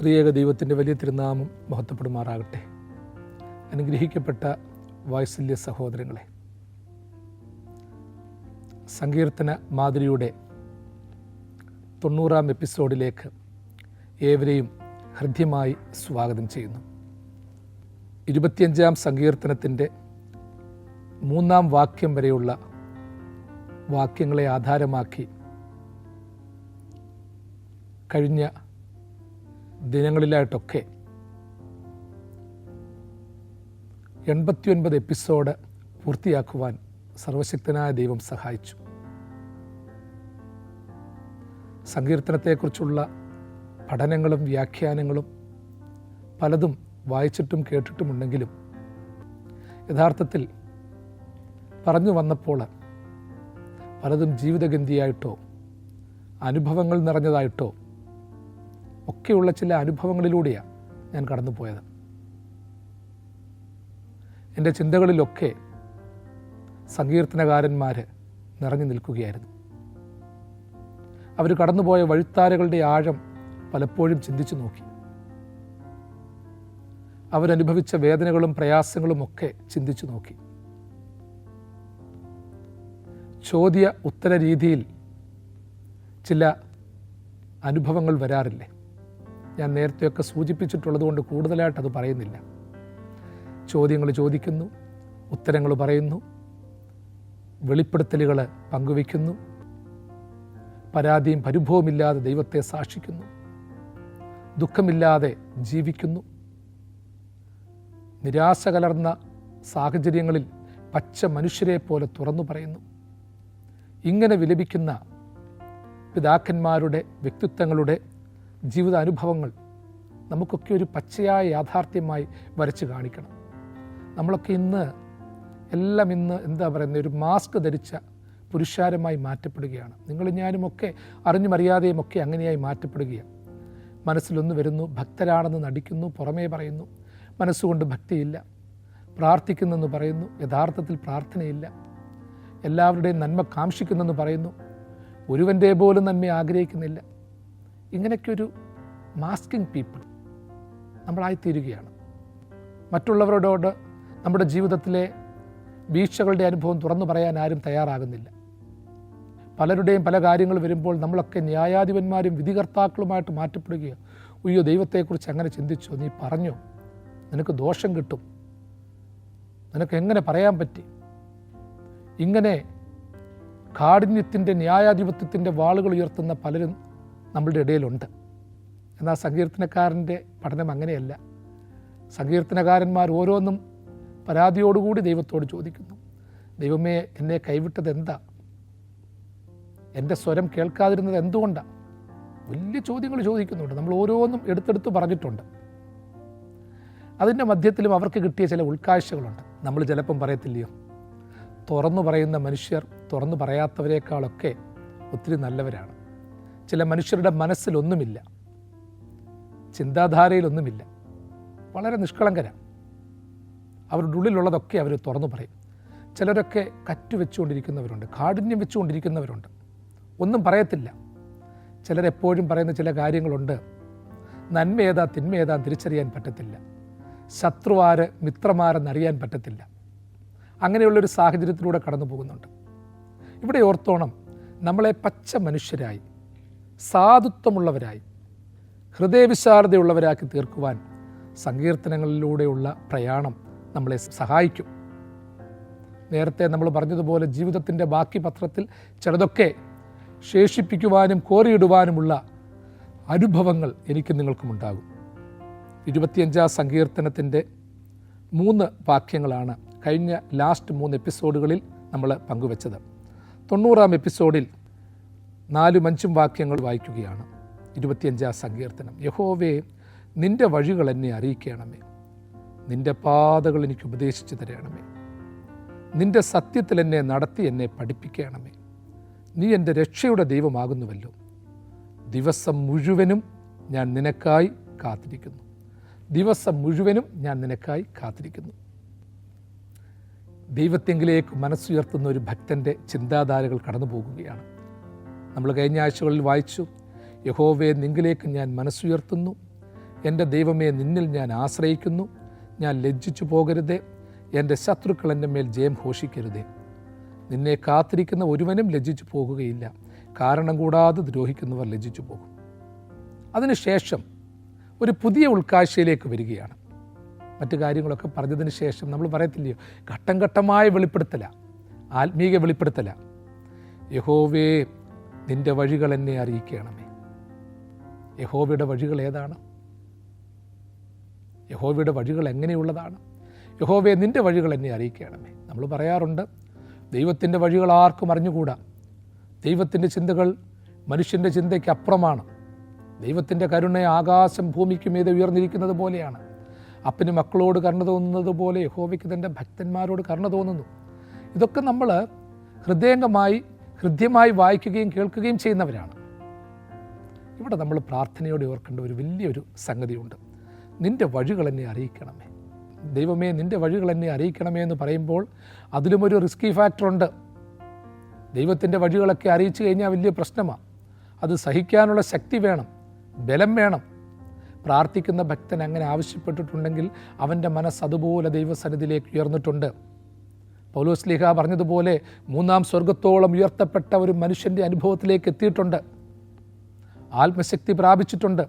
ത്രിയേക ദൈവത്തിൻ്റെ വലിയ തിരുനാമം മഹത്വപ്പെടുമാറാകട്ടെ. അനുഗ്രഹിക്കപ്പെട്ട വാത്സല്യ സഹോദരങ്ങളെ, സങ്കീർത്തന മാതിരിയുടെ 90-ാം എപ്പിസോഡിലേക്ക് ഏവരെയും ഹൃദ്യമായി സ്വാഗതം ചെയ്യുന്നു. 25-ാം സങ്കീർത്തനത്തിൻ്റെ 3-ാം വാക്യം വരെയുള്ള വാക്യങ്ങളെ ആധാരമാക്കി കഴിഞ്ഞ ദിനങ്ങളിലായിട്ടൊക്കെ 89 എപ്പിസോഡ് പൂർത്തിയാക്കുവാൻ സർവശക്തനായ ദൈവം സഹായിച്ചു. സങ്കീർത്തനത്തെക്കുറിച്ചുള്ള പഠനങ്ങളും വ്യാഖ്യാനങ്ങളും പലതും വായിച്ചിട്ടും കേട്ടിട്ടുമുണ്ടെങ്കിലും യഥാർത്ഥത്തിൽ പറഞ്ഞു വന്നപ്പോൾ പലതും ജീവിതഗന്ധിയായിട്ടോ അനുഭവങ്ങൾ നിറഞ്ഞതായിട്ടോ ഒക്കെയുള്ള ചില അനുഭവങ്ങളിലൂടെയാണ് ഞാൻ കടന്നുപോയത്. എൻ്റെ ചിന്തകളിലൊക്കെ സങ്കീർത്തനകാരന്മാർ നിറഞ്ഞു നിൽക്കുകയായിരുന്നു. അവർ കടന്നുപോയ വഴിത്താരകളുടെ ആഴം പലപ്പോഴും ചിന്തിച്ചു നോക്കി. അവരനുഭവിച്ച വേദനകളും പ്രയാസങ്ങളും ഒക്കെ ചിന്തിച്ചു നോക്കി. ചോദ്യ ഉത്തര രീതിയിൽ ചില അനുഭവങ്ങൾ വരാറില്ലേ? ഞാൻ നേരത്തെയൊക്കെ സൂചിപ്പിച്ചിട്ടുള്ളത് കൊണ്ട് കൂടുതലായിട്ട് അത് പറയുന്നില്ല. ചോദ്യങ്ങൾ ചോദിക്കുന്നു, ഉത്തരങ്ങൾ പറയുന്നു, വെളിപ്പെടുത്തലുകൾ പങ്കുവയ്ക്കുന്നു, പരാതിയും പരിഭവമില്ലാതെ ദൈവത്തെ സാക്ഷിക്കുന്നു, ദുഃഖമില്ലാതെ ജീവിക്കുന്നു, നിരാശ കലർന്ന സാഹചര്യങ്ങളിൽ പച്ച മനുഷ്യരെ പോലെ തുറന്നു പറയുന്നു. ഇങ്ങനെ വിലപിക്കുന്ന പിതാക്കന്മാരുടെ വ്യക്തിത്വങ്ങളുടെ ജീവിതാനുഭവങ്ങൾ നമുക്കൊക്കെ ഒരു പച്ചയായ യാഥാർത്ഥ്യമായി വരച്ച് കാണിക്കണം. നമ്മളൊക്കെ ഇന്ന് എന്താ പറയുന്നത്, ഒരു മാസ്ക് ധരിച്ച പുരുഷാരമായി മാറ്റപ്പെടുകയാണ്. നിങ്ങളും ഞാനുമൊക്കെ അറിഞ്ഞുമറിയാതെയും ഒക്കെ അങ്ങനെയായി മാറ്റപ്പെടുകയാണ്. മനസ്സിലൊന്ന് വരുന്നു, ഭക്തരാണെന്ന് നടിക്കുന്നു, പുറമേ പറയുന്നു, മനസ്സുകൊണ്ട് ഭക്തിയില്ല. പ്രാർത്ഥിക്കുന്നെന്ന് പറയുന്നു, യഥാർത്ഥത്തിൽ പ്രാർത്ഥനയില്ല. എല്ലാവരുടെയും നന്മ കാംക്ഷിക്കുന്നെന്ന് പറയുന്നു, ഒരുവൻ്റെ പോലും നന്മ ആഗ്രഹിക്കുന്നില്ല. ഇങ്ങനെയൊക്കെയൊരു മാസ്കിംഗ് പീപ്പിൾ നമ്മളായിത്തീരുകയാണ്. മറ്റുള്ളവരോട് നമ്മുടെ ജീവിതത്തിലെ വീഴ്ചകളുടെ അനുഭവം തുറന്നു പറയാൻ ആരും തയ്യാറാകുന്നില്ല. പലരുടെയും പല കാര്യങ്ങൾ വരുമ്പോൾ നമ്മളൊക്കെ ന്യായാധിപന്മാരും വിധികർത്താക്കളുമായിട്ട് മാറ്റപ്പെടുകയാണ്. അയ്യോ, ദൈവത്തെക്കുറിച്ച് അങ്ങനെ ചിന്തിച്ചോ, നീ പറഞ്ഞോ, നിനക്ക് ദോഷം കിട്ടും, നിനക്ക് എങ്ങനെ പറയാൻ പറ്റി? ഇങ്ങനെ കാഠിന്യത്തിൻ്റെ ന്യായാധിപത്യത്തിൻ്റെ വാളുകൾ ഉയർത്തുന്ന പലരും നമ്മളുടെ ഇടയിലുണ്ട്. എന്നാൽ സങ്കീർത്തനക്കാരൻ്റെ പഠനം അങ്ങനെയല്ല. സങ്കീർത്തനകാരന്മാർ ഓരോന്നും പരാതിയോടുകൂടി ദൈവത്തോട് ചോദിക്കുന്നു. ദൈവമേ, എന്നെ കൈവിട്ടത് എന്താ? എൻ്റെ സ്വരം കേൾക്കാതിരുന്നത് എന്തുകൊണ്ടാണ്? വലിയ ചോദ്യങ്ങൾ ചോദിക്കുന്നുണ്ട്. നമ്മൾ ഓരോന്നും എടുത്തെടുത്ത് പറഞ്ഞിട്ടുണ്ട്. അതിൻ്റെ മധ്യത്തിലും അവർക്ക് കിട്ടിയ ചില ഉൾക്കാഴ്ചകളുണ്ട്. നമ്മൾ ചിലപ്പം പറയത്തില്ലയോ, തുറന്നു പറയുന്ന മനുഷ്യർ തുറന്നു പറയാത്തവരെക്കാളൊക്കെ ഒത്തിരി നല്ലവരാണ്. ചില മനുഷ്യരുടെ മനസ്സിലൊന്നുമില്ല, ചിന്താധാരയിലൊന്നുമില്ല, വളരെ നിഷ്കളങ്കരാണ്. അവരുടെ ഉള്ളിലുള്ളതൊക്കെ അവർ തുറന്നു പറയും. ചിലരൊക്കെ കറ്റുവെച്ചുകൊണ്ടിരിക്കുന്നവരുണ്ട്, കാഠിന്യം വെച്ചുകൊണ്ടിരിക്കുന്നവരുണ്ട്, ഒന്നും പറയത്തില്ല. ചിലരെപ്പോഴും പറയുന്ന ചില കാര്യങ്ങളുണ്ട്. നന്മ ഏതാ തിന്മ ഏതാ തിരിച്ചറിയാൻ പറ്റത്തില്ല, ശത്രുവാര് മിത്രമാരെന്നറിയാൻ പറ്റത്തില്ല. അങ്ങനെയുള്ളൊരു സാഹചര്യത്തിലൂടെ കടന്നു പോകുന്നുണ്ട്. ഇവിടെ ഓർത്തോണം, നമ്മളെ പച്ച മനുഷ്യരായി, സാധുത്വമുള്ളവരായി, ഹൃദയവിശാലതയുള്ളവരാക്കി തീർക്കുവാൻ സങ്കീർത്തനങ്ങളിലൂടെയുള്ള പ്രയാണം നമ്മളെ സഹായിക്കും. നേരത്തെ നമ്മൾ പറഞ്ഞതുപോലെ ജീവിതത്തിൻ്റെ ബാക്കി പത്രത്തിൽ ചിലതൊക്കെ ശേഷിപ്പിക്കുവാനും കോറിയിടുവാനുമുള്ള അനുഭവങ്ങൾ എനിക്കും നിങ്ങൾക്കുമുണ്ടാകും. 25-ാം സങ്കീർത്തനത്തിൻ്റെ 3 വാക്യങ്ങളാണ് കഴിഞ്ഞ ലാസ്റ്റ് 3 എപ്പിസോഡുകളിൽ നമ്മൾ പങ്കുവച്ചത്. 90-ാം എപ്പിസോഡിൽ 4-5 വാക്യങ്ങൾ വായിക്കുകയാണ്. 25-ാം സങ്കീർത്തനം. യഹോവേ, നിൻ്റെ വഴികൾ എന്നെ അറിയിക്കണമേ, നിൻ്റെ പാതകൾ എനിക്ക് ഉപദേശിച്ചു തരണമേ, നിൻ്റെ സത്യത്തിൽ എന്നെ നടത്തി എന്നെ പഠിപ്പിക്കണമേ. നീ എൻ്റെ രക്ഷയുടെ ദൈവമാകുന്നുവല്ലോ. ദിവസം മുഴുവനും ഞാൻ നിനക്കായി കാത്തിരിക്കുന്നു. ദിവസം മുഴുവനും ഞാൻ നിനക്കായി കാത്തിരിക്കുന്നു. ദൈവത്തെങ്കിലേക്ക് മനസ്സുയർത്തുന്ന ഒരു ഭക്തൻ്റെ ചിന്താധാരകൾ കടന്നു പോകുകയാണ്. നമ്മൾ കഴിഞ്ഞ ആഴ്ചകളിൽ വായിച്ചു, യഹോവേ, നിങ്കിലേക്ക് ഞാൻ മനസ്സുയർത്തുന്നു, എൻ്റെ ദൈവമേ, നിന്നിൽ ഞാൻ ആശ്രയിക്കുന്നു. ഞാൻ ലജ്ജിച്ചു പോകരുതേ. എൻ്റെ ശത്രുക്കൾ എൻ്റെ മേൽ ജയം ഘോഷിക്കരുതേ. നിന്നെ കാത്തിരിക്കുന്ന ഒരുവനും ലജ്ജിച്ചു പോകുകയില്ല. കാരണം കൂടാതെ ദ്രോഹിക്കുന്നവർ ലജ്ജിച്ചു പോകും. അതിനുശേഷം ഒരു പുതിയ ഉൾക്കാഴ്ചയിലേക്ക് വരികയാണ്. മറ്റു കാര്യങ്ങളൊക്കെ പറഞ്ഞതിന് ശേഷം നമ്മൾ പറയത്തില്ലയോ, ഘട്ടം ഘട്ടമായ വെളിപ്പെടുത്തല, ആത്മീക വെളിപ്പെടുത്തല. യഹോവേ, നിൻ്റെ വഴികൾ എന്നെ അറിയിക്കണമേ. യഹോവയുടെ വഴികൾ ഏതാണ്? യഹോവയുടെ വഴികൾ എങ്ങനെയുള്ളതാണ്? യഹോവേ, നിൻ്റെ വഴികൾ എന്നെ അറിയിക്കണമേ. നമ്മൾ പറയാറുണ്ട്, ദൈവത്തിൻ്റെ വഴികൾ ആർക്കും അറിഞ്ഞുകൂടാ. ദൈവത്തിൻ്റെ ചിന്തകൾ മനുഷ്യൻ്റെ ചിന്തയ്ക്ക് അപ്പുറമാണ്. ദൈവത്തിൻ്റെ കരുണ ആകാശം ഭൂമിക്ക് മീതെ ഉയർന്നിരിക്കുന്നത് പോലെയാണ്. അപ്പന് മക്കളോട് കരുണ തോന്നുന്നത് പോലെ യഹോവയ്ക്ക് തൻ്റെ ഭക്തന്മാരോട് കരുണ തോന്നുന്നു. ഇതൊക്കെ നമ്മൾ ഹൃദ്യമായി വായിക്കുകയും കേൾക്കുകയും ചെയ്യുന്നവരാണ്. ഇവിടെ നമ്മൾ പ്രാർത്ഥനയോടെ ഓർക്കേണ്ട ഒരു വലിയൊരു സംഗതിയുണ്ട്. നിൻ്റെ വഴികൾ എന്നെ അറിയിക്കണമേ. ദൈവമേ, നിൻ്റെ വഴികൾ എന്നെ അറിയിക്കണമേ എന്ന് പറയുമ്പോൾ അതിലുമൊരു റിസ്കി ഫാക്ടറുണ്ട്. ദൈവത്തിൻ്റെ വഴികളൊക്കെ അറിയിച്ചു കഴിഞ്ഞാൽ വലിയ പ്രശ്നമാണ്. അത് സഹിക്കാനുള്ള ശക്തി വേണം, ബലം വേണം. പ്രാർത്ഥിക്കുന്ന ഭക്തൻ അങ്ങനെ ആവശ്യപ്പെട്ടിട്ടുണ്ടെങ്കിൽ അവൻ്റെ മനസ്സ് അതുപോലെ ദൈവസന്നിധിയിലേക്ക് ഉയർന്നിട്ടുണ്ട്. പൗലോസ് ശ്ലീഹ പറഞ്ഞതുപോലെ 3-ാം സ്വർഗത്തോളം ഉയർത്തപ്പെട്ട ഒരു മനുഷ്യൻ്റെ അനുഭവത്തിലേക്ക് എത്തിയിട്ടുണ്ട്. ആത്മശക്തി പ്രാപിച്ചിട്ടുണ്ട്.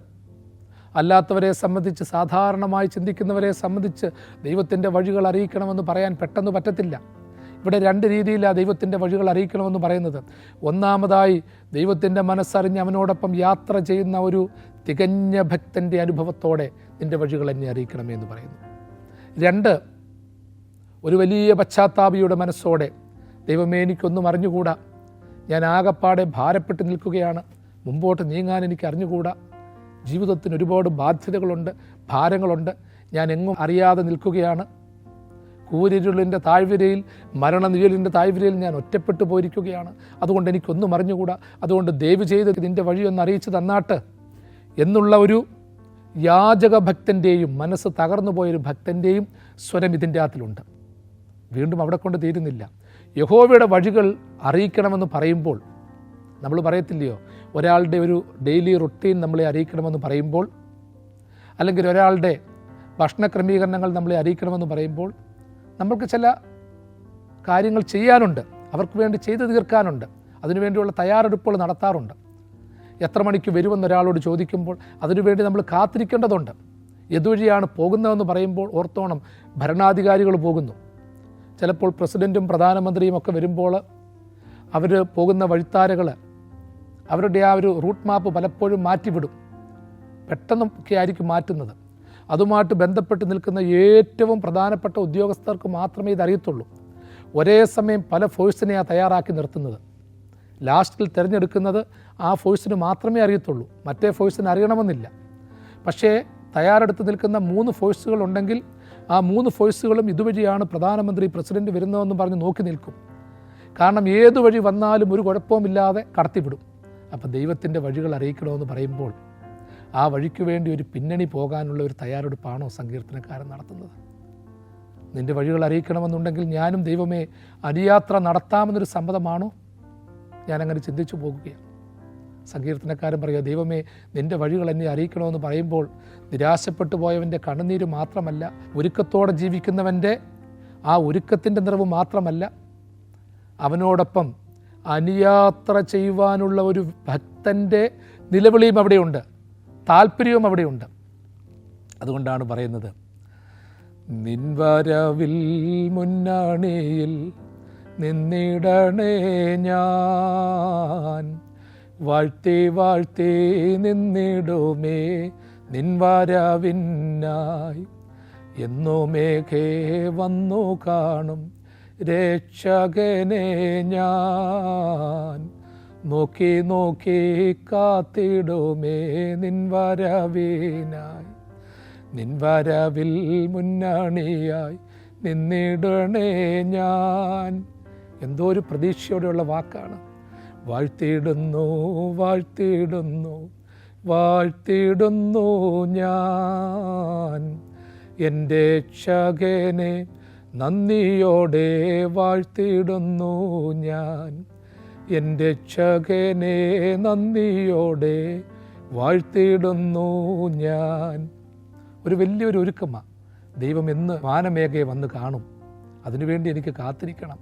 അല്ലാത്തവരെ സംബന്ധിച്ച്, സാധാരണമായി ചിന്തിക്കുന്നവരെ സംബന്ധിച്ച് ദൈവത്തിൻ്റെ വഴികൾ അറിയിക്കണമെന്ന് പറയാൻ പെട്ടെന്ന് പറ്റത്തില്ല. ഇവിടെ 2 രീതിയിലാണ് ദൈവത്തിൻ്റെ വഴികൾ അറിയിക്കണമെന്ന് പറയുന്നത്. ഒന്നാമതായി, ദൈവത്തിൻ്റെ മനസ്സറിഞ്ഞ് അവനോടൊപ്പം യാത്ര ചെയ്യുന്ന ഒരു തികഞ്ഞ ഭക്തൻ്റെ അനുഭവത്തോടെ നിൻ്റെ വഴികൾ എന്നെ അറിയിക്കണമേ എന്ന് പറയുന്നു. 2, ഒരു വലിയ പശ്ചാത്താപിയുടെ മനസ്സോടെ, ദൈവമേ, എനിക്കൊന്നും അറിഞ്ഞുകൂടാ, ഞാൻ ആകപ്പാടെ ഭാരപ്പെട്ട് നിൽക്കുകയാണ്, മുമ്പോട്ട് നീങ്ങാൻ എനിക്ക് അറിഞ്ഞുകൂടാ, ജീവിതത്തിന് ഒരുപാട് ബാധ്യതകളുണ്ട്, ഭാരങ്ങളുണ്ട്, ഞാൻ എങ്ങും അറിയാതെ നിൽക്കുകയാണ്, കൂരിരുളിൻ്റെ താഴ്വരയിൽ, മരണനിഴലിൻ്റെ താഴ്വരയിൽ ഞാൻ ഒറ്റപ്പെട്ടു പോയിരിക്കുകയാണ്, അതുകൊണ്ട് എനിക്കൊന്നും അറിഞ്ഞുകൂടാ, അതുകൊണ്ട് ദയവ് ചെയ്ത് നിൻ്റെ വഴിയൊന്ന് അറിയിച്ചു തന്നാട്ട് എന്നുള്ള ഒരു യാചക ഭക്തൻ്റെയും, മനസ്സ് തകർന്നു പോയൊരു ഭക്തൻ്റെയും സ്വരം ഇതിൻ്റെ അകത്തിലുണ്ട്. വീണ്ടും അവിടെ കൊണ്ട് തീരുന്നില്ല. യഹോവയുടെ വഴികൾ അറിയിക്കണമെന്ന് പറയുമ്പോൾ നമ്മൾ പറയത്തില്ലയോ, ഒരാളുടെ ഒരു ഡെയിലി റുട്ടീൻ നമ്മളെ അറിയിക്കണമെന്ന് പറയുമ്പോൾ, അല്ലെങ്കിൽ ഒരാളുടെ ഭക്ഷണ ക്രമീകരണങ്ങൾ നമ്മളെ അറിയിക്കണമെന്ന് പറയുമ്പോൾ, നമ്മൾക്ക് ചില കാര്യങ്ങൾ ചെയ്യാനുണ്ട്, അവർക്ക് വേണ്ടി ചെയ്തു തീർക്കാനുണ്ട്, അതിനുവേണ്ടിയുള്ള തയ്യാറെടുപ്പുകൾ നടത്താറുണ്ട്. എത്ര മണിക്ക് വരുമെന്ന് ഒരാളോട് ചോദിക്കുമ്പോൾ അതിനുവേണ്ടി നമ്മൾ കാത്തിരിക്കേണ്ടതുണ്ട്. ഏതുവഴിയാണ് പോകുന്നതെന്ന് പറയുമ്പോൾ ഓർത്തോണം, ഭരണാധികാരികൾ പോകുന്നു. ചിലപ്പോൾ പ്രസിഡൻറ്റും പ്രധാനമന്ത്രിയും ഒക്കെ വരുമ്പോൾ അവർ പോകുന്ന വഴിത്താരകൾ, അവരുടെ ആ ഒരു റൂട്ട് മാപ്പ് പലപ്പോഴും മാറ്റിവിടും. പെട്ടെന്നൊക്കെ ആയിരിക്കും മാറ്റുന്നത്. അതുമായിട്ട് ബന്ധപ്പെട്ട് നിൽക്കുന്ന ഏറ്റവും പ്രധാനപ്പെട്ട ഉദ്യോഗസ്ഥർക്ക് മാത്രമേ ഇതറിയത്തുള്ളൂ. ഒരേ സമയം പല ഫോഴ്സിനെയാണ് തയ്യാറാക്കി നിർത്തുന്നത്. ലാസ്റ്റിൽ തിരഞ്ഞെടുക്കുന്നത് ആ ഫോഴ്സിന് മാത്രമേ അറിയത്തുള്ളൂ, മറ്റേ ഫോഴ്സിന് അറിയണമെന്നില്ല. പക്ഷേ തയ്യാറെടുത്ത് നിൽക്കുന്ന 3 ഫോഴ്സുകൾ ഉണ്ടെങ്കിൽ ആ 3 ഫോഴ്സുകളും ഇതുവഴിയാണ് പ്രധാനമന്ത്രി, പ്രസിഡൻറ്റ് വരുന്നതെന്ന് പറഞ്ഞ് നോക്കി നിൽക്കും. കാരണം ഏതു വഴി വന്നാലും ഒരു കുഴപ്പവുമില്ലാതെ കടത്തിവിടും. അപ്പോൾ ദൈവത്തിൻ്റെ വഴികൾ അറിയിക്കണമെന്ന് പറയുമ്പോൾ ആ വഴിക്ക് വേണ്ടി ഒരു പിന്നണി പോകാനുള്ള ഒരു തയ്യാറെടുപ്പാണോ സങ്കീർത്തനക്കാരൻ നടത്തുന്നത്? നിൻ്റെ വഴികൾ അറിയിക്കണമെന്നുണ്ടെങ്കിൽ ഞാനും ദൈവമേ അനുയാത്ര നടത്താമെന്നൊരു സമ്മതമാണോ? ഞാനങ്ങനെ ചിന്തിച്ചു പോകുകയാണ്. സങ്കീർത്തനക്കാരൻ പറയുക, ദൈവമേ നിൻ്റെ വഴികൾ എന്നെ അറിയിക്കണമെന്ന് പറയുമ്പോൾ നിരാശപ്പെട്ടു പോയവൻ്റെ കണ്ണുനീര് മാത്രമല്ല, ഒരുക്കത്തോടെ ജീവിക്കുന്നവൻ്റെ ആ ഒരുക്കത്തിൻ്റെ നിറവ് മാത്രമല്ല, അവനോടൊപ്പം അനുയാത്ര ചെയ്യുവാനുള്ള ഒരു ഭക്തൻ്റെ നിലവിളിയും അവിടെയുണ്ട്, താല്പര്യവും അവിടെയുണ്ട്. അതുകൊണ്ടാണ് പറയുന്നത്, നിൻവരവിൽ മുന്നണിയിൽ നിന്നിടണേ ഞാൻ, വാഴ്ത്തി വാഴ്ത്തി നിന്നിടുമേ നിൻവരവിനായി, എന്നുമേഘേ വന്നു കാണും രക്ഷകനെ ഞാൻ, നോക്കി നോക്കി കാത്തിടുമേ നിൻവരവിനായി, നിൻവരവിൽ മുന്നണിയായി നിന്നിടണേ ഞാൻ. എന്തോ ഒരു പ്രതീക്ഷയോടെയുള്ള വാക്കാണ്. വാഴ്ത്തിയിടുന്നു വാഴ്ത്തിയിടുന്നു വാഴ്ത്തിയിടുന്നു ഞാൻ, എൻ്റെ രക്ഷകനെ നന്ദിയോടെ വാഴ്ത്തിയിടുന്നു ഞാൻ, എൻ്റെ രക്ഷകനെ നന്ദിയോടെ വാഴ്ത്തിയിടുന്നു ഞാൻ. ഒരു വലിയൊരു ഒരുക്കമാണ്. ദൈവം എന്ന് വാനമേഘയെ വന്ന് കാണും, അതിനുവേണ്ടി എനിക്ക് കാത്തിരിക്കണം.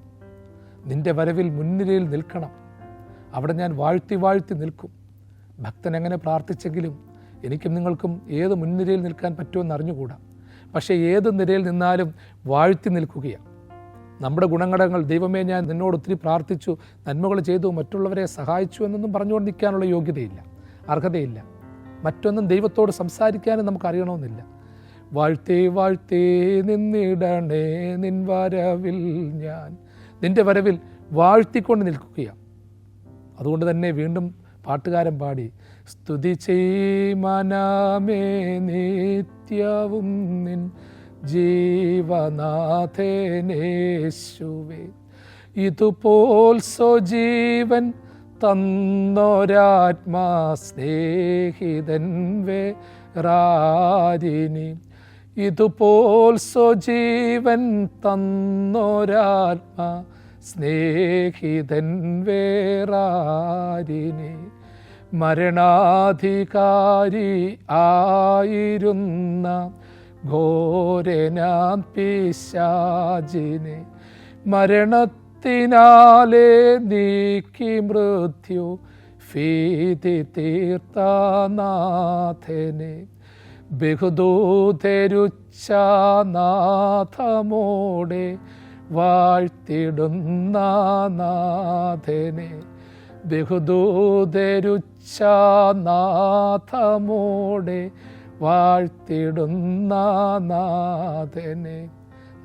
നിൻ്റെ വരവിൽ മുൻനിരയിൽ നിൽക്കണം, അവിടെ ഞാൻ വാഴ്ത്തി വാഴ്ത്തി നിൽക്കും. ഭക്തൻ എങ്ങനെ പ്രാർത്ഥിച്ചെങ്കിലും എനിക്കും നിങ്ങൾക്കും ഏത് മുൻനിരയിൽ നിൽക്കാൻ പറ്റുമെന്ന് അറിഞ്ഞുകൂടാ. പക്ഷേ ഏത് നിരയിൽ നിന്നാലും വാഴ്ത്തി നിൽക്കുകയാണ്. നമ്മുടെ ഗുണഘടകങ്ങൾ, ദൈവമേ ഞാൻ നിന്നോട് ഒത്തിരി പ്രാർത്ഥിച്ചു, നന്മകൾ ചെയ്തു, മറ്റുള്ളവരെ സഹായിച്ചു എന്നൊന്നും പറഞ്ഞുകൊണ്ട് നിൽക്കാനുള്ള യോഗ്യതയില്ല, അർഹതയില്ല. മറ്റൊന്നും ദൈവത്തോട് സംസാരിക്കാനും നമുക്കറിയണമെന്നില്ല. വാഴ്ത്തേ വാഴ്ത്തേ നിന്നിടണേ നിൻ വരവിൽ ഞാൻ, നിൻ്റെ വരവിൽ വാഴ്ത്തിക്കൊണ്ട് നിൽക്കുകയാണ്. അതുകൊണ്ട് തന്നെ വീണ്ടും പാട്ടുകാരൻ പാടി, സ്തുതി ചെയ്മനമേ നിത്യവും നിൻ ജീവനാഥേനേശുവേ, ഇതുപോൽ സ്വജീവൻ തന്നൊരാത്മാ സ്നേഹിതൻ വേറാരിനി, ഇതുപോൽ സ്വജീവൻ തന്നൊരാത്മാ സ്നേഹിതൻ വേറാരിനി, മരണാധികാരി ആയിരുന്ന ഘോരനാം പിശാചിനെ മരണത്തിനാലെ നീക്കി മൃത്യു ഭീതി തീർത്ത നാഥനെ, ബഹുദൂതരുച്ച നാഥമോടെ വാഴ്ത്തിടുന്ന നാഥനെ, ബഹുദൂതരുച്ച നാഥമോടെ വാഴ്ത്തിടുന്ന നാഥനെ.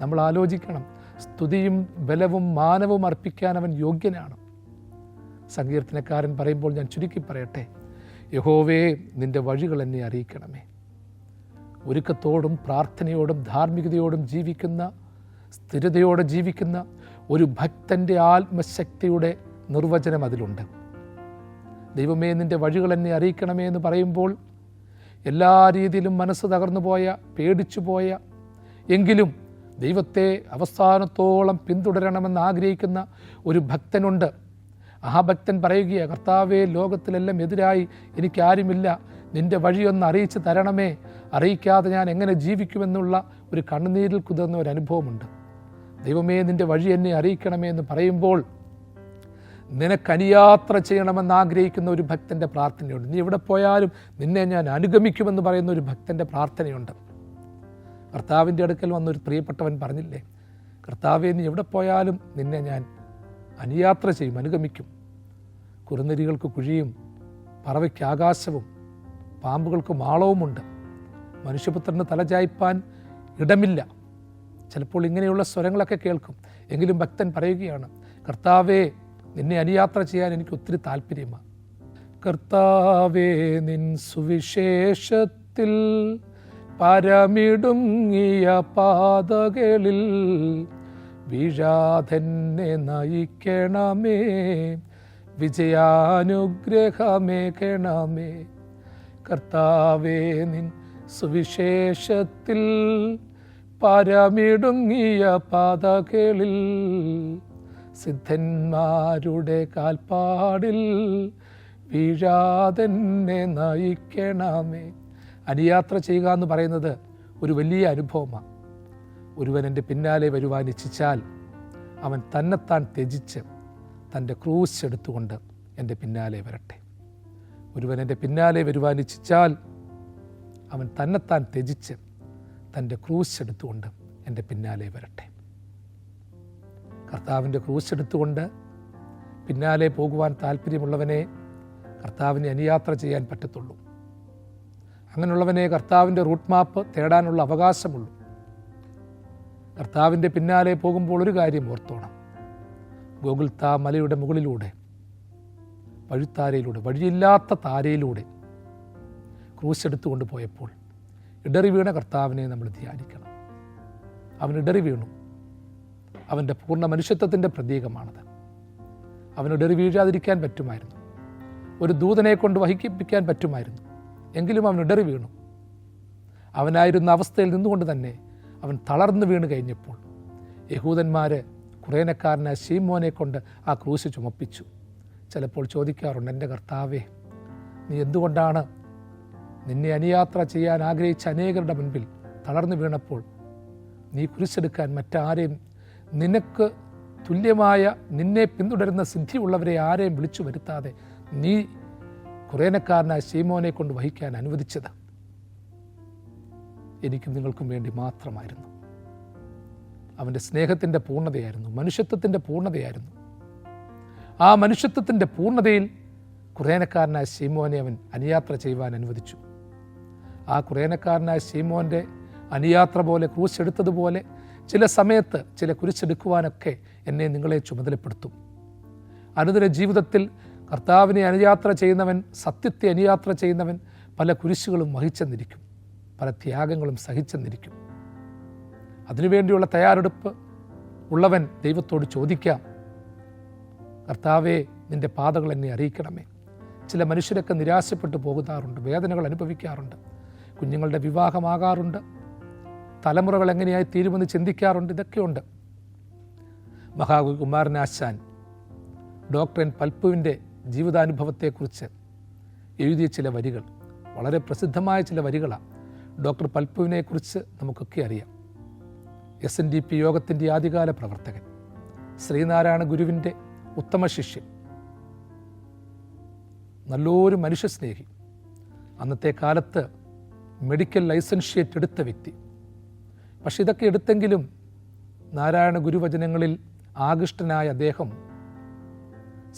നമ്മൾ ആലോചിക്കണം, സ്തുതിയും ബലവും മാനവും അർപ്പിക്കാൻ അവൻ യോഗ്യനാണ്. സങ്കീർത്തനക്കാരൻ പറയുമ്പോൾ ഞാൻ ചുരുക്കി പറയട്ടെ, യഹോവേ നിൻ്റെ വഴികൾ എന്നെ അറിയിക്കണമേ. ഒരുക്കത്തോടും പ്രാർത്ഥനയോടും ധാർമ്മികതയോടും ജീവിക്കുന്ന, സ്ഥിരതയോടെ ജീവിക്കുന്ന ഒരു ഭക്തൻ്റെ ആത്മശക്തിയുടെ നിർവചനം അതിലുണ്ട്. ദൈവമേ നിൻ്റെ വഴികൾ എന്നെ അറിയിക്കണമേ എന്ന് പറയുമ്പോൾ എല്ലാ രീതിയിലും മനസ്സ് തകർന്നു പോയ, പേടിച്ചു പോയ, എങ്കിലും ദൈവത്തെ അവസാനത്തോളം പിന്തുടരണമെന്ന് ആഗ്രഹിക്കുന്ന ഒരു ഭക്തനുണ്ട്. ആ ഭക്തൻ പറയുകയാണ്, കർത്താവേ ലോകത്തിലെല്ലാം എതിരായി എനിക്കാരുമില്ല, നിൻ്റെ വഴിയൊന്ന് അറിയിച്ച് തരണമേ, അറിയിക്കാതെ ഞാൻ എങ്ങനെ ജീവിക്കുമെന്നുള്ള ഒരു കണ്ണുനീരിൽ കുതിർന്ന ഒരു അനുഭവമുണ്ട്. ദൈവമേ നിൻ്റെ വഴി എന്നെ അറിയിക്കണമേ എന്ന് പറയുമ്പോൾ നിനക്കനിയാത്ര ചെയ്യണമെന്ന് ആഗ്രഹിക്കുന്ന ഒരു ഭക്തൻ്റെ പ്രാർത്ഥനയുണ്ട്. നീ എവിടെ പോയാലും നിന്നെ ഞാൻ അനുഗമിക്കുമെന്ന് പറയുന്ന ഒരു ഭക്തൻ്റെ പ്രാർത്ഥനയുണ്ട്. കർത്താവിൻ്റെ അടുക്കൽ വന്നൊരു പ്രിയപ്പെട്ടവൻ പറഞ്ഞില്ലേ, കർത്താവേ നീ എവിടെ പോയാലും നിന്നെ ഞാൻ അനുയാത്ര ചെയ്യും, അനുഗമിക്കും. കുറുനരികൾക്ക് കുഴിയും പറവയ്ക്ക് ആകാശവും പാമ്പുകൾക്ക് മാളവുമുണ്ട്, മനുഷ്യപുത്രന് തലചായ്പാൻ ഇടമില്ല. ചിലപ്പോൾ ഇങ്ങനെയുള്ള സ്വരങ്ങളൊക്കെ കേൾക്കും. എങ്കിലും ഭക്തൻ പറയുകയാണ്, കർത്താവേ നിന്നെ അനുയാത്ര ചെയ്യാൻ എനിക്ക് ഒത്തിരി താല്പര്യമാണ്. കർത്താവേ നിൻ സുവിശേഷത്തിൽ പരമിടുങ്ങിയ പാതകളിൽ വീഴാതെന്നെ നയിക്കണമേ, വിജയാനുഗ്രഹമേകണമേ. കർത്താവേ നിൻ സുവിശേഷത്തിൽ പരമിടുങ്ങിയ പാതകളിൽ സിദ്ധന്മാരുടെ കാൽപ്പാടിൽ വീഴാതെന്നെ നയിക്കണമേ. അനുയാത്ര ചെയ്യുക എന്ന് പറയുന്നത് ഒരു വലിയ അനുഭവമാണ്. ഒരുവൻ എൻ്റെ പിന്നാലെ വരുവാൻ ഇച്ഛിച്ചാൽ അവൻ തന്നെത്താൻ ത്യജിച്ച് തൻ്റെ ക്രൂശ് എടുത്തുകൊണ്ട് എൻ്റെ പിന്നാലെ വരട്ടെ. ഒരുവൻ എൻ്റെ പിന്നാലെ വരുവാൻ ഇച്ഛിച്ചാൽ അവൻ തന്നെത്താൻ ത്യജിച്ച് തൻ്റെ ക്രൂശ് എടുത്തുകൊണ്ട് എൻ്റെ പിന്നാലെ വരട്ടെ. കർത്താവിൻ്റെ ക്രൂശ് എടുത്തുകൊണ്ട് പിന്നാലെ പോകുവാൻ താല്പര്യമുള്ളവനെ കർത്താവിനെ അനുയാത്ര ചെയ്യാൻ പറ്റത്തുള്ളൂ. അങ്ങനെയുള്ളവനെ കർത്താവിൻ്റെ റൂട്ട് മാപ്പ് തേടാനുള്ള അവകാശമുള്ളൂ. കർത്താവിൻ്റെ പിന്നാലെ പോകുമ്പോൾ ഒരു കാര്യം ഓർത്തോണം, ഗോകുൽത്താ മലയുടെ മുകളിലൂടെ, വഴിത്താരയിലൂടെ, വഴിയില്ലാത്ത താരയിലൂടെ ക്രൂശ് എടുത്തുകൊണ്ട് പോയപ്പോൾ ഇടറി വീണ കർത്താവിനെ നമ്മൾ ധ്യാനിക്കണം. അവൻ ഇടറി വീണു. അവൻ്റെ പൂർണ്ണ മനുഷ്യത്വത്തിൻ്റെ പ്രതീകമാണത്. അവന് ഇടറി വീഴാതിരിക്കാൻ പറ്റുമായിരുന്നു, ഒരു ദൂതനെ കൊണ്ട് വഹിപ്പിക്കാൻ പറ്റുമായിരുന്നു. എങ്കിലും അവൻ ഇടറി വീണു. അവനായിരുന്ന അവസ്ഥയിൽ നിന്നുകൊണ്ട് തന്നെ അവൻ തളർന്നു വീണ് കഴിഞ്ഞപ്പോൾ യഹൂദന്മാർ കുറേനക്കാരനായ ശീമോനെ കൊണ്ട് ആ ക്രൂശ് ചുമപ്പിച്ചു. ചിലപ്പോൾ ചോദിക്കാറുണ്ട്, എൻ്റെ കർത്താവേ നീ എന്തുകൊണ്ടാണ് നിന്നെ അനുയാത്ര ചെയ്യാൻ ആഗ്രഹിച്ച അനേകരുടെ മുൻപിൽ തളർന്നു വീണപ്പോൾ നീ കുരിശെടുക്കാൻ മറ്റാരെയും, നിനക്ക് തുല്യമായ നിന്നെ പിന്തുടരുന്ന സിദ്ധിയുള്ളവരെ ആരെയും വിളിച്ചു വരുത്താതെ നീ കുറേനക്കാരനായ ശീമോനെ കൊണ്ട് വഹിക്കാൻ അനുവദിച്ചത് എനിക്കും നിങ്ങൾക്കും വേണ്ടി മാത്രമായിരുന്നു. അവൻ്റെ സ്നേഹത്തിൻ്റെ പൂർണ്ണതയായിരുന്നു, മനുഷ്യത്വത്തിൻ്റെ പൂർണ്ണതയായിരുന്നു. ആ മനുഷ്യത്വത്തിൻ്റെ പൂർണ്ണതയിൽ കുറേനക്കാരനായ ശീമോനെ അവൻ അനുയാത്ര ചെയ്യുവാൻ അനുവദിച്ചു. ആ കുറേനക്കാരനായ ശീമോൻ്റെ അനുയാത്ര പോലെ ക്രൂശെടുത്തതുപോലെ ചില സമയത്ത് ചില കുരിശെടുക്കുവാനൊക്കെ എന്നെ നിങ്ങളെ ചുമതലപ്പെടുത്തും. അനുദിന ജീവിതത്തിൽ കർത്താവിനെ അനുയാത്ര ചെയ്യുന്നവൻ, സത്യത്തെ അനുയാത്ര ചെയ്യുന്നവൻ പല കുരിശുകളും വഹിച്ചെന്നിരിക്കും, പല ത്യാഗങ്ങളും സഹിച്ചെന്നിരിക്കും. അതിനുവേണ്ടിയുള്ള തയ്യാറെടുപ്പ് ഉള്ളവൻ ദൈവത്തോട് ചോദിക്കാം, കർത്താവേ, നിൻ്റെ പാതകൾ എന്നെ അറിയിക്കണമേ. ചില മനുഷ്യരൊക്കെ നിരാശപ്പെട്ടു പോകുന്നാറുണ്ട്, വേദനകൾ അനുഭവിക്കാറുണ്ട്, കുഞ്ഞുങ്ങളുടെ വിവാഹമാകാറുണ്ട്, തലമുറകൾ എങ്ങനെയായി തീരുമെന്ന് ചിന്തിക്കാറുണ്ട്. ഇതൊക്കെയുണ്ട്. മഹാകവി കുമാരനാശാൻ ഡോക്ടർ എൻ പൽപ്പുവിൻ്റെ ജീവിതാനുഭവത്തെക്കുറിച്ച് എഴുതിയ ചില വരികൾ, വളരെ പ്രസിദ്ധമായ ചില വരികളാണ്. ഡോക്ടർ പൽപ്പുവിനെക്കുറിച്ച് നമുക്കൊക്കെ അറിയാം. SNDP യോഗത്തിൻ്റെ ആദ്യകാല പ്രവർത്തകൻ, ശ്രീനാരായണ ഗുരുവിൻ്റെ ഉത്തമ ശിഷ്യൻ, നല്ലൊരു മനുഷ്യസ്നേഹി, അന്നത്തെ കാലത്ത് മെഡിക്കൽ ലൈസൻഷ്യേറ്റ് എടുത്ത വ്യക്തി. പക്ഷെ ഇതൊക്കെ എടുത്തെങ്കിലും നാരായണ ഗുരുവചനങ്ങളിൽ ആകൃഷ്ടനായ അദ്ദേഹം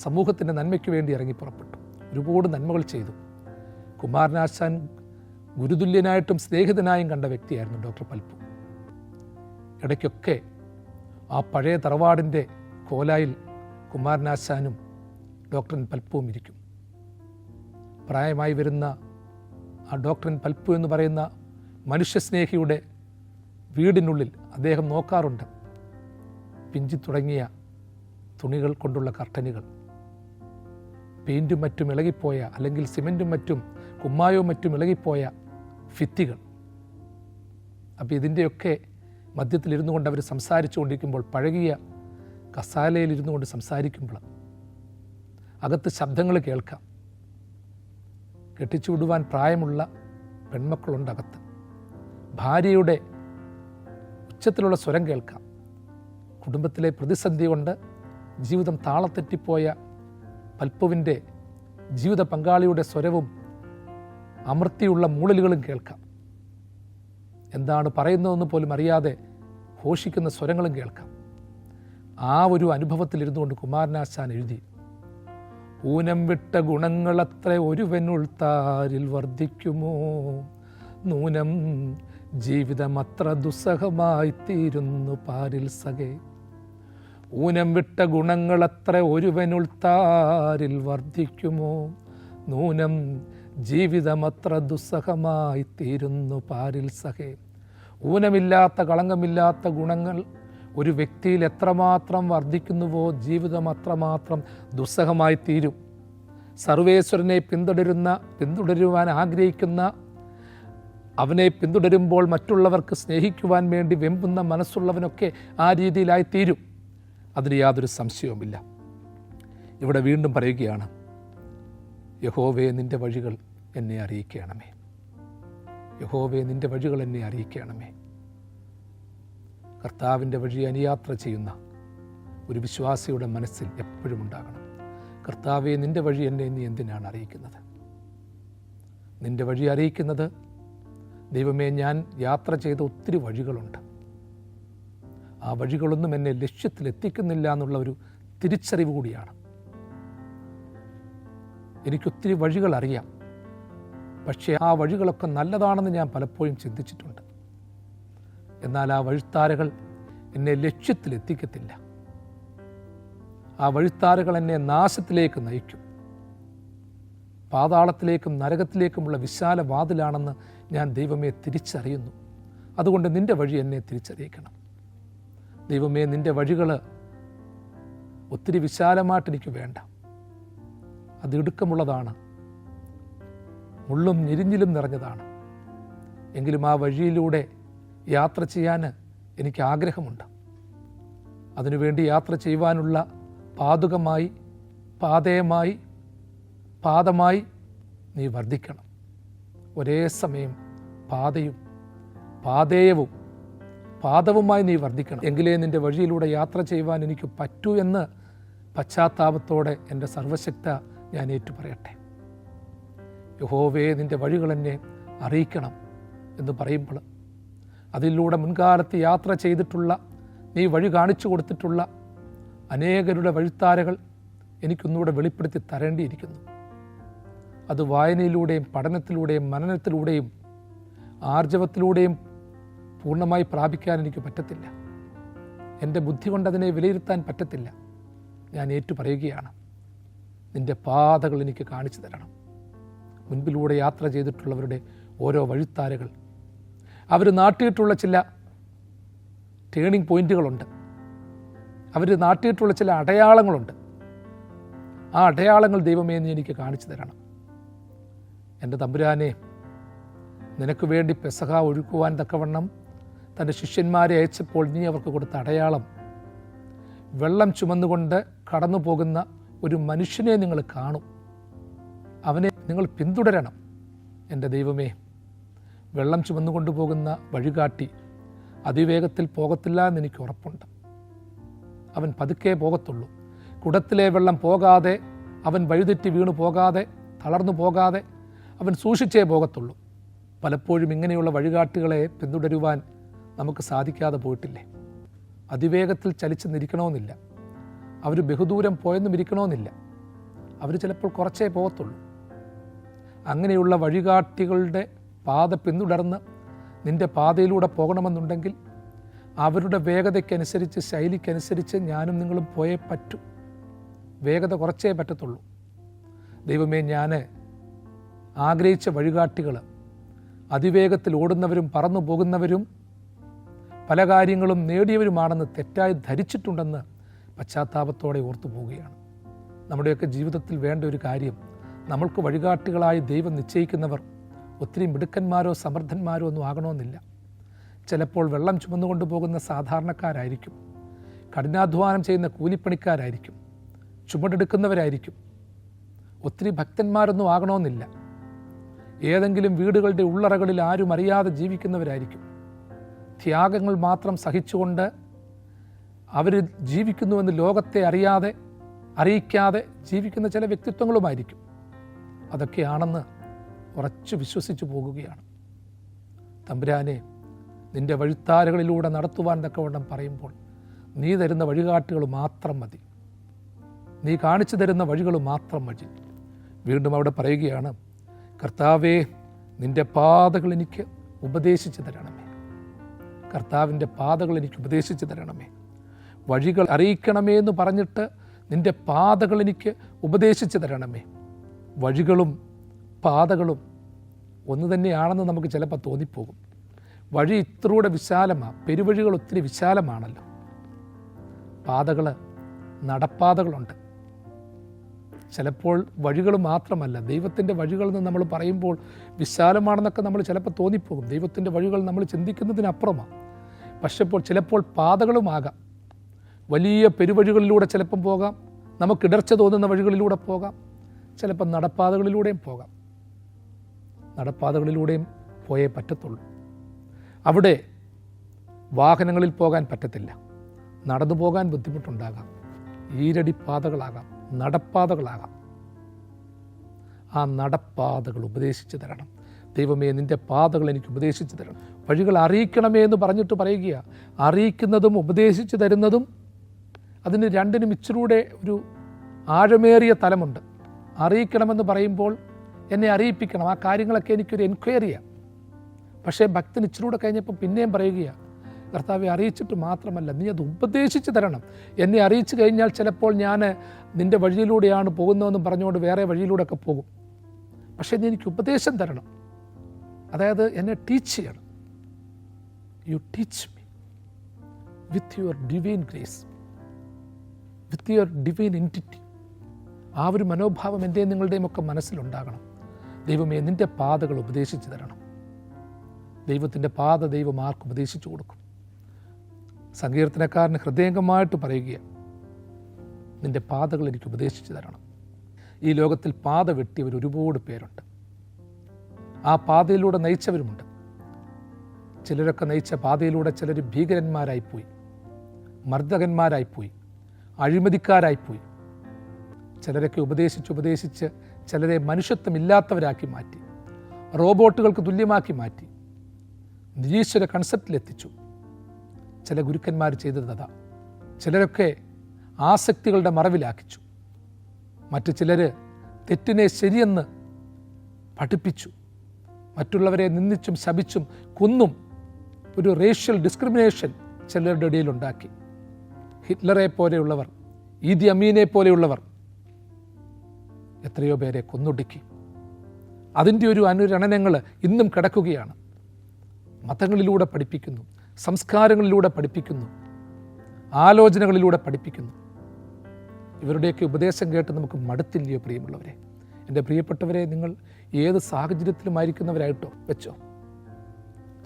സമൂഹത്തിൻ്റെ നന്മയ്ക്ക് വേണ്ടി ഇറങ്ങി പുറപ്പെട്ടു. ഒരുപാട് നന്മകൾ ചെയ്തു. കുമാരനാശാൻ ഗുരുതുല്യനായിട്ടും സ്നേഹിതനായും കണ്ട വ്യക്തിയായിരുന്നു ഡോക്ടർ പൽപ്പു. ഇടയ്ക്കൊക്കെ ആ പഴയ തറവാടിൻ്റെ കോലായിൽ കുമാരനാശാനും ഡോക്ടർ പൽപ്പുവും ഇരിക്കും. പ്രായമായി വരുന്ന ആ ഡോക്ടർ പൽപ്പു എന്ന് പറയുന്ന മനുഷ്യസ്നേഹിയുടെ വീടിനുള്ളിൽ അദ്ദേഹം നോക്കാറുണ്ട്. പിഞ്ചി തുടങ്ങിയ തുണികൾ കൊണ്ടുള്ള കർട്ടനുകൾ, പെയിൻറ്റും മറ്റും ഇളകിപ്പോയ, അല്ലെങ്കിൽ സിമെൻറ്റും മറ്റും കുമ്മായവും മറ്റും ഇളകിപ്പോയ ഭിത്തികൾ. അപ്പോൾ ഇതിൻ്റെയൊക്കെ മധ്യത്തിലിരുന്നു കൊണ്ട് അവർ സംസാരിച്ചു കൊണ്ടിരിക്കുമ്പോൾ, പഴകിയ കസാലയിലിരുന്നു കൊണ്ട് സംസാരിക്കുമ്പോൾ അകത്ത് ശബ്ദങ്ങൾ കേൾക്കാം. കെട്ടിച്ചു വിടുവാൻ പ്രായമുള്ള പെൺമക്കളുണ്ട് അകത്ത്. ഭാര്യയുടെ ഉച്ചത്തിലുള്ള സ്വരം കേൾക്കാം. കുടുംബത്തിലെ പ്രതിസന്ധി കൊണ്ട് ജീവിതം താളത്തെറ്റിപ്പോയ പൽപ്പുവിൻ്റെ ജീവിത പങ്കാളിയുടെ സ്വരവും അമർത്തിയുള്ള മൂളലുകളും കേൾക്കാം. എന്താണ് പറയുന്നതെന്ന് പോലും അറിയാതെ ഘോഷിക്കുന്ന സ്വരങ്ങളും കേൾക്കാം. ആ ഒരു അനുഭവത്തിലിരുന്നുകൊണ്ട് കുമാരനാശാൻ എഴുതി, ഊനം വിട്ട ഗുണങ്ങളത്ര ഒരുവനുൾത്താരിൽ വർദ്ധിക്കുമോ, നൂനം ജീവിതമത്ര ദുസ്സഹമായിത്തീരുന്നു പാരിൽ സഖേ. ഊനം വിട്ട ഗുണങ്ങളത്ര ഒരുവനുൾത്താരിൽ വർദ്ധിക്കുമോ, നൂനം ജീവിതമത്ര ദുസ്സഹമായിത്തീരുന്നു പാരിൽ സഖേ. ഊനമില്ലാത്ത കളങ്കമില്ലാത്ത ഗുണങ്ങൾ ഒരു വ്യക്തിയിൽ എത്രമാത്രം വർദ്ധിക്കുന്നുവോ ജീവിതം അത്രമാത്രം ദുസ്സഹമായി തീരും. സർവേശ്വരനെ പിന്തുടരുവാൻ ആഗ്രഹിക്കുന്ന, അവനെ പിന്തുടരുമ്പോൾ മറ്റുള്ളവർക്ക് സ്നേഹിക്കുവാൻ വേണ്ടി വെമ്പുന്ന മനസ്സുള്ളവനൊക്കെ ആ രീതിയിലായി തീരും. അതിന് യാതൊരു സംശയവുമില്ല. ഇവിടെ വീണ്ടും പറയുകയാണ്, യഹോവേ, നിൻ്റെ വഴികൾ എന്നെ അറിയിക്കണമേ. യഹോവേ, നിൻ്റെ വഴികൾ എന്നെ അറിയിക്കണമേ. കർത്താവിൻ്റെ വഴി അനുയാത്ര ചെയ്യുന്ന ഒരു വിശ്വാസിയുടെ മനസ്സിൽ എപ്പോഴും ഉണ്ടാകണം, കർത്താവേ, നിൻ്റെ വഴി എന്നെ നീ എന്തിനാണ് അറിയിക്കുന്നത്? നിൻ്റെ വഴി അറിയിക്കുന്നത്, ദൈവമേ, ഞാൻ യാത്ര ചെയ്ത ഒത്തിരി വഴികളുണ്ട്, ആ വഴികളൊന്നും എന്നെ ലക്ഷ്യത്തിലെത്തിക്കുന്നില്ല എന്നുള്ള ഒരു തിരിച്ചറിവ് കൂടിയാണ്. എനിക്കൊത്തിരി വഴികൾ അറിയാം, പക്ഷേ ആ വഴികളൊക്കെ നല്ലതാണെന്ന് ഞാൻ പലപ്പോഴും ചിന്തിച്ചിട്ടുണ്ട്. എന്നാൽ ആ വഴിത്താരകൾ എന്നെ ലക്ഷ്യത്തിലെത്തിക്കത്തില്ല. ആ വഴിത്താരകൾ എന്നെ നാശത്തിലേക്ക് നയിക്കും. പാതാളത്തിലേക്കും നരകത്തിലേക്കുമുള്ള വിശാല വാതിലാണെന്ന് ഞാൻ ദൈവമേ തിരിച്ചറിയുന്നു. അതുകൊണ്ട് നിൻ്റെ വഴി എന്നെ തിരിച്ചറിയിക്കണം. ദൈവമേ, നിൻ്റെ വഴികൾ ഒത്തിരി വിശാലമായിട്ടെനിക്ക് വേണ്ട. അത് ഇടുക്കമുള്ളതാണ്, മുള്ളും ഞെരിഞ്ഞിലും നിറഞ്ഞതാണ്. എങ്കിലും ആ വഴിയിലൂടെ യാത്ര ചെയ്യാൻ എനിക്ക് ആഗ്രഹമുണ്ട്. അതിനുവേണ്ടി യാത്ര ചെയ്യുവാനുള്ള പാതുകമായി, പാതമായി നീ വർദ്ധിക്കണം. ഒരേ സമയം പാതേയവും പാദവുമായി നീ വർദ്ധിക്കണം. എങ്കിലേ നിൻ്റെ വഴിയിലൂടെ യാത്ര ചെയ്യുവാൻ എനിക്ക് പറ്റൂ എന്ന് പശ്ചാത്താപത്തോടെ എൻ്റെ സർവശക്ത ഞാൻ ഏറ്റുപറയട്ടെ. യഹോവേ, നിൻ്റെ വഴികൾ എന്നെ അറിയിക്കണം എന്ന് പറയുമ്പോൾ അതിലൂടെ മുൻകാലത്ത് യാത്ര ചെയ്തിട്ടുള്ള, നീ വഴി കാണിച്ചു കൊടുത്തിട്ടുള്ള അനേകരുടെ വഴിത്താരകൾ എനിക്കൊന്നുകൂടെ വെളിപ്പെടുത്തി തരേണ്ടിയിരിക്കുന്നു. അത് വായനയിലൂടെയും പഠനത്തിലൂടെയും മനനത്തിലൂടെയും ആർജവത്തിലൂടെയും പൂർണ്ണമായി പ്രാപിക്കാൻ എനിക്ക് പറ്റത്തില്ല. എൻ്റെ ബുദ്ധി കൊണ്ട് അതിനെ വിലയിരുത്താൻ പറ്റത്തില്ല. ഞാൻ ഏറ്റുപറയുകയാണ്, നിൻ്റെ പാതകൾ എനിക്ക് കാണിച്ചു തരണം. മുൻപിലൂടെ യാത്ര ചെയ്തിട്ടുള്ളവരുടെ ഓരോ വഴിത്താരകൾ, അവർ നാട്ടിയിട്ടുള്ള ചില ടേണിംഗ് പോയിന്റുകളുണ്ട്, അവർ നാട്ടിയിട്ടുള്ള ചില അടയാളങ്ങളുണ്ട്. ആ അടയാളങ്ങൾ ദൈവമേ നീ എനിക്ക് കാണിച്ചു തരണം. എൻ്റെ തമ്പുരാനെ, നിനക്ക് വേണ്ടി പെസഹ ഒരുക്കുവാൻ തക്കവണ്ണം തൻ്റെ ശിഷ്യന്മാരെ അയച്ചപ്പോൾ നീ അവർക്ക് കൊടുത്ത അടയാളം, വെള്ളം ചുമന്നുകൊണ്ട് കടന്നു പോകുന്ന ഒരു മനുഷ്യനെ നിങ്ങൾ കാണും, അവനെ നിങ്ങൾ പിന്തുടരണം. എൻ്റെ ദൈവമേ, വെള്ളം ചുമന്നുകൊണ്ടു പോകുന്ന വഴികാട്ടി അതിവേഗത്തിൽ പോകത്തില്ല എന്ന് എനിക്ക് ഉറപ്പുണ്ട്. അവൻ പതുക്കെ പോകത്തുള്ളൂ. കുടത്തിലെ വെള്ളം പോകാതെ, അവൻ വഴിതെറ്റി വീണു പോകാതെ, തളർന്നു പോകാതെ അവൻ സൂക്ഷിച്ചേ പോകത്തുള്ളൂ. പലപ്പോഴും ഇങ്ങനെയുള്ള വഴികാട്ടികളെ പിന്തുടരുവാൻ നമുക്ക് സാധിക്കാതെ പോയിട്ടില്ലേ? അതിവേഗത്തിൽ ചലിച്ചെന്നിരിക്കണമെന്നില്ല, അവർ ബഹുദൂരം പോയെന്നും ഇരിക്കണമെന്നില്ല, അവർ ചിലപ്പോൾ കുറച്ചേ പോകത്തുള്ളൂ. അങ്ങനെയുള്ള വഴികാട്ടികളുടെ പാത പിന്തുടർന്ന് നിൻ്റെ പാതയിലൂടെ പോകണമെന്നുണ്ടെങ്കിൽ അവരുടെ വേഗതയ്ക്കനുസരിച്ച്, ശൈലിക്കനുസരിച്ച് ഞാനും നിങ്ങളും പോയേ പറ്റൂ. വേഗത കുറച്ചേ പറ്റത്തുള്ളൂ. ദൈവമേ, ഞാൻ ആഗ്രഹിച്ച വഴികാട്ടികൾ അതിവേഗത്തിൽ ഓടുന്നവരും പറന്നു പോകുന്നവരും പല കാര്യങ്ങളും നേടിയവരുമാണെന്ന് തെറ്റായി ധരിച്ചിട്ടുണ്ടെന്ന് പശ്ചാത്താപത്തോടെ ഓർത്തു പോവുകയാണ്. നമ്മുടെയൊക്കെ ജീവിതത്തിൽ വേണ്ട ഒരു കാര്യം, നമ്മൾക്ക് വഴികാട്ടികളായി ദൈവം നിശ്ചയിക്കുന്നവർ ഒത്തിരി മിടുക്കന്മാരോ സമർത്ഥന്മാരോ ഒന്നും ആകണമെന്നില്ല. ചിലപ്പോൾ വെള്ളം ചുമന്നുകൊണ്ടു പോകുന്ന സാധാരണക്കാരായിരിക്കും, കഠിനാധ്വാനം ചെയ്യുന്ന കൂലിപ്പണിക്കാരായിരിക്കും, ചുമടെടുക്കുന്നവരായിരിക്കും. ഒത്തിരി ഭക്തന്മാരൊന്നും ആകണമെന്നില്ല. ഏതെങ്കിലും വീടുകളുടെ ഉള്ളറകളിൽ ആരും അറിയാതെ ജീവിക്കുന്നവരായിരിക്കും. ത്യാഗങ്ങൾ മാത്രം സഹിച്ചുകൊണ്ട് അവർ ജീവിക്കുന്നുവെന്ന് ലോകത്തെ അറിയിക്കാതെ ജീവിക്കുന്ന ചില വ്യക്തിത്വങ്ങളുമായിരിക്കും. അതൊക്കെയാണെന്ന് ഉറച്ചു വിശ്വസിച്ചു പോകുകയാണ്. തമ്പുരാനെ, നിൻ്റെ വഴിത്താരകളിലൂടെ നടത്തുവാൻ തക്കവണ്ണം പറയുമ്പോൾ നീ തരുന്ന വഴികാട്ടുകൾ മാത്രം മതി, നീ കാണിച്ചു തരുന്ന വഴികൾ മാത്രം മതി. വീണ്ടും അവിടെ പറയുകയാണ്, കർത്താവേ, നിൻ്റെ പാതകൾ എനിക്ക് ഉപദേശിച്ചു തരണമേ. കർത്താവിൻ്റെ പാതകൾ എനിക്ക് ഉപദേശിച്ചു തരണമേ. വഴികൾ അറിയിക്കണമേ എന്ന് പറഞ്ഞിട്ട് നിൻ്റെ പാതകൾ എനിക്ക് ഉപദേശിച്ചു തരണമേ. വഴികളും പാതകളും ഒന്ന് തന്നെയാണെന്ന് നമുക്ക് ചിലപ്പോൾ തോന്നിപ്പോകും. വഴി ഇത്രൂടെ വിശാലമാണ്, പെരുവഴികൾ ഒത്തിരി വിശാലമാണല്ലോ. പാതകൾ, നടപ്പാതകളുണ്ട്. ചിലപ്പോൾ വഴികൾ മാത്രമല്ല, ദൈവത്തിൻ്റെ വഴികൾ എന്ന് നമ്മൾ പറയുമ്പോൾ വിശാലമാണെന്നൊക്കെ നമ്മൾ ചിലപ്പോൾ തോന്നിപ്പോകും. ദൈവത്തിൻ്റെ വഴികൾ നമ്മൾ ചിന്തിക്കുന്നതിനപ്പുറമാണ്. പക്ഷേ ചിലപ്പോൾ പാതകളുമാകാം. വലിയ പെരുവഴികളിലൂടെ ചിലപ്പം പോകാം, നമുക്കിടർച്ച തോന്നുന്ന വഴികളിലൂടെ പോകാം, ചിലപ്പം നടപ്പാതകളിലൂടെയും പോകാം. നടപ്പാതകളിലൂടെയും പോയേ പറ്റത്തുള്ളൂ. അവിടെ വാഹനങ്ങളിൽ പോകാൻ പറ്റത്തില്ല, നടന്നു പോകാൻ ബുദ്ധിമുട്ടുണ്ടാകാം. ഈരടിപ്പാതകളാകാം, നടപ്പാതകളാകാം. ആ നടപ്പാതകൾ ഉപദേശിച്ചു തരണം. ദൈവമേ, നിൻ്റെ പാതകൾ എനിക്ക് ഉപദേശിച്ചു തരണം. വഴികൾ അറിയിക്കണമേ എന്ന് പറഞ്ഞിട്ട് പറയുക. അറിയിക്കുന്നതും ഉപദേശിച്ചു തരുന്നതും അതിന് രണ്ടിനും ഇച്ചിലൂടെ ഒരു ആഴമേറിയ തലമുണ്ട്. അറിയിക്കണമെന്ന് പറയുമ്പോൾ എന്നെ അറിയിപ്പിക്കണം, ആ കാര്യങ്ങളൊക്കെ എനിക്കൊരു എൻക്വയറിയാണ്. പക്ഷേ ഭക്തൻ ഇച്ചിലൂടെ കഴിഞ്ഞപ്പോൾ പിന്നെയും പറയുകയാണ്, കർത്താവെ, അറിയിച്ചിട്ട് മാത്രമല്ല, നീ അത് ഉപദേശിച്ച് തരണം. എന്നെ അറിയിച്ചു കഴിഞ്ഞാൽ ചിലപ്പോൾ ഞാൻ നിൻ്റെ വഴിയിലൂടെയാണ് പോകുന്നതെന്നും പറഞ്ഞുകൊണ്ട് വേറെ വഴിയിലൂടെയൊക്കെ പോകും. പക്ഷേ നീ എനിക്ക് ഉപദേശം തരണം, അതായത് എന്നെ ടീച്ച് ചെയ്യണം. You teach me with your divine grace, with your divine entity. ആ ഒരു മനോഭാവം എൻ്റെയും നിങ്ങളുടെയും ഒക്കെ മനസ്സിലുണ്ടാകണം. ദൈവമേ, നിൻ്റെ പാതകൾ ഉപദേശിച്ചു തരണം. ദൈവത്തിൻ്റെ പാത ദൈവം ആർക്ക് ഉപദേശിച്ചു കൊടുക്കും? സങ്കീർത്തനക്കാരന് ഹൃദയംഗമായിട്ട് പറയുകയാണ്, നിൻ്റെ പാതകൾ എനിക്ക് ഉപദേശിച്ചു തരണം. ഈ ലോകത്തിൽ പാത വെട്ടിയവർ ഒരുപാട് പേരുണ്ട്. ആ പാതയിലൂടെ നയിച്ചവരുമുണ്ട്. ചിലരൊക്കെ നയിച്ച പാതയിലൂടെ ചിലർ ഭീകരന്മാരായിപ്പോയി, മർദ്ദകന്മാരായിപ്പോയി, അഴിമതിക്കാരായിപ്പോയി. ചിലരൊക്കെ ഉപദേശിച്ച് ചിലരെ മനുഷ്യത്വമില്ലാത്തവരാക്കി മാറ്റി, റോബോട്ടുകൾക്ക് തുല്യമാക്കി മാറ്റി, നിരീശ്വര കൺസെപ്റ്റിലെത്തിച്ചു. ചില ഗുരുക്കന്മാർ ചെയ്തത് ചിലരൊക്കെ ആസക്തികളുടെ മറവിലാക്കിച്ചു. മറ്റു ചിലർ തെറ്റിനെ ശരിയെന്ന് പഠിപ്പിച്ചു. മറ്റുള്ളവരെ നിന്ദിച്ചും ശപിച്ചും കൊന്നും ഒരു റേഷ്യൽ ഡിസ്ക്രിമിനേഷൻ ചിലരുടെ ഇടയിലുണ്ടാക്കി. ഹിറ്റ്ലറെ പോലെയുള്ളവർ, ഈദി അമീനെ പോലെയുള്ളവർ എത്രയോ പേരെ കൊന്നൊടുക്കി. അതിൻ്റെ ഒരു അനുരണനങ്ങൾ ഇന്നും കിടക്കുകയാണ്. മതങ്ങളിലൂടെ പഠിപ്പിക്കുന്നു, സംസ്കാരങ്ങളിലൂടെ പഠിപ്പിക്കുന്നു, ആലോചനകളിലൂടെ പഠിപ്പിക്കുന്നു. ഇവരുടെയൊക്കെ ഉപദേശം കേട്ട് നമുക്ക് മടുത്തില്ലയോ പ്രിയമുള്ളവരെ? എൻ്റെ പ്രിയപ്പെട്ടവരെ, നിങ്ങൾ ഏത് സാഹചര്യത്തിലുമായിരിക്കുന്നവരായിട്ടോ വെച്ചോ,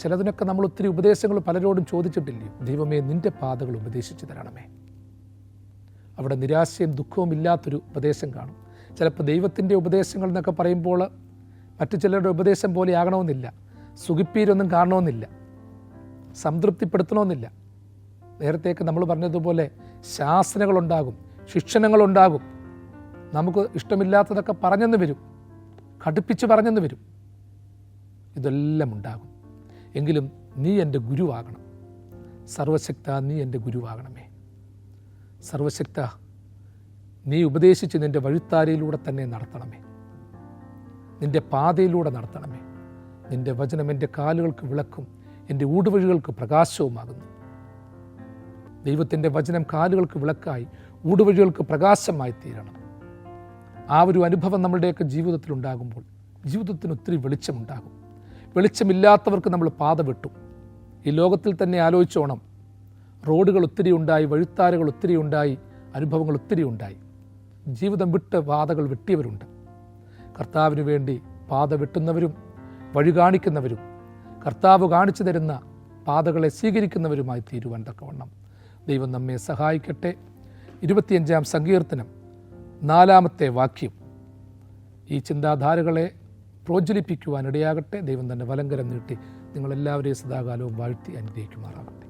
ചിലതിനൊക്കെ നമ്മൾ ഒത്തിരി ഉപദേശങ്ങൾ പലരോടും ചോദിച്ചിട്ടില്ലയോ? ദൈവമേ, നിൻ്റെ പാതകൾ ഉപദേശിച്ചു തരണമേ. അവിടെ നിരാശയും ദുഃഖവും ഇല്ലാത്തൊരു ഉപദേശം കാണും. ചിലപ്പോൾ ദൈവത്തിൻ്റെ ഉപദേശങ്ങൾ എന്നൊക്കെ പറയുമ്പോൾ മറ്റു ചിലരുടെ ഉപദേശം പോലെ ആകണമെന്നില്ല, സുഖിപ്പീരൊന്നും കാണണമെന്നില്ല, സംതൃപ്തിപ്പെടുത്തണമെന്നില്ല. നേരത്തേക്ക് നമ്മൾ പറഞ്ഞതുപോലെ ശാസനകളുണ്ടാകും, ശിക്ഷണങ്ങളുണ്ടാകും. നമുക്ക് ഇഷ്ടമില്ലാത്തതൊക്കെ പറഞ്ഞെന്ന് വരും, കടുപ്പിച്ച് പറഞ്ഞെന്ന് വരും. ഇതെല്ലാം ഉണ്ടാകും. എങ്കിലും നീ എൻ്റെ ഗുരുവാകണം. സർവശക്ത, നീ എൻ്റെ ഗുരുവാകണമേ. സർവശക്ത, നീ ഉപദേശിച്ച് നിൻ്റെ വഴിത്താരയിലൂടെ തന്നെ നടത്തണമേ, നിൻ്റെ പാതയിലൂടെ നടത്തണമേ. നിൻ്റെ വചനം എൻ്റെ കാലുകൾക്ക് വിളക്കും, എൻ്റെ ഊടുവഴികൾക്ക് പ്രകാശവുമാകുന്നു. ദൈവത്തിൻ്റെ വചനം കാലുകൾക്ക് വിളക്കായി, ഊടുവഴികൾക്ക് പ്രകാശമായി തീരണം. ആ ഒരു അനുഭവം നമ്മളുടെയൊക്കെ ജീവിതത്തിലുണ്ടാകുമ്പോൾ ജീവിതത്തിന് ഒത്തിരി വെളിച്ചമുണ്ടാകും. വെളിച്ചമില്ലാത്തവർക്ക് നമ്മൾ പാത വെട്ടും. ഈ ലോകത്തിൽ തന്നെ ആലോചിച്ചോണം. റോഡുകൾ ഒത്തിരി ഉണ്ടായി, വഴിത്താരകൾ ഒത്തിരി ഉണ്ടായി, അനുഭവങ്ങൾ ഒത്തിരി ഉണ്ടായി. ജീവിതം വിട്ട് പാതകൾ വെട്ടിയവരുണ്ട്. കർത്താവിന് വേണ്ടി പാത വെട്ടുന്നവരും വഴി കാണിക്കുന്നവരും കർത്താവ് കാണിച്ചു തരുന്ന പാതകളെ സ്വീകരിക്കുന്നവരുമായി തീരുവാൻ തക്കവണ്ണം ദൈവം നമ്മെ സഹായിക്കട്ടെ. 25-ാം സങ്കീർത്തനം 4-ാമത്തെ വാക്യം ഈ ചിന്താധാരകളെ പ്രോജ്വലിപ്പിക്കുവാൻ ഇടയാകട്ടെ. ദൈവം തന്നെ വലങ്കരം നീട്ടി നിങ്ങളെല്ലാവരെയും സദാകാലവും വാഴ്ത്തി അനുഗ്രഹിക്കുമാറാകട്ടെ.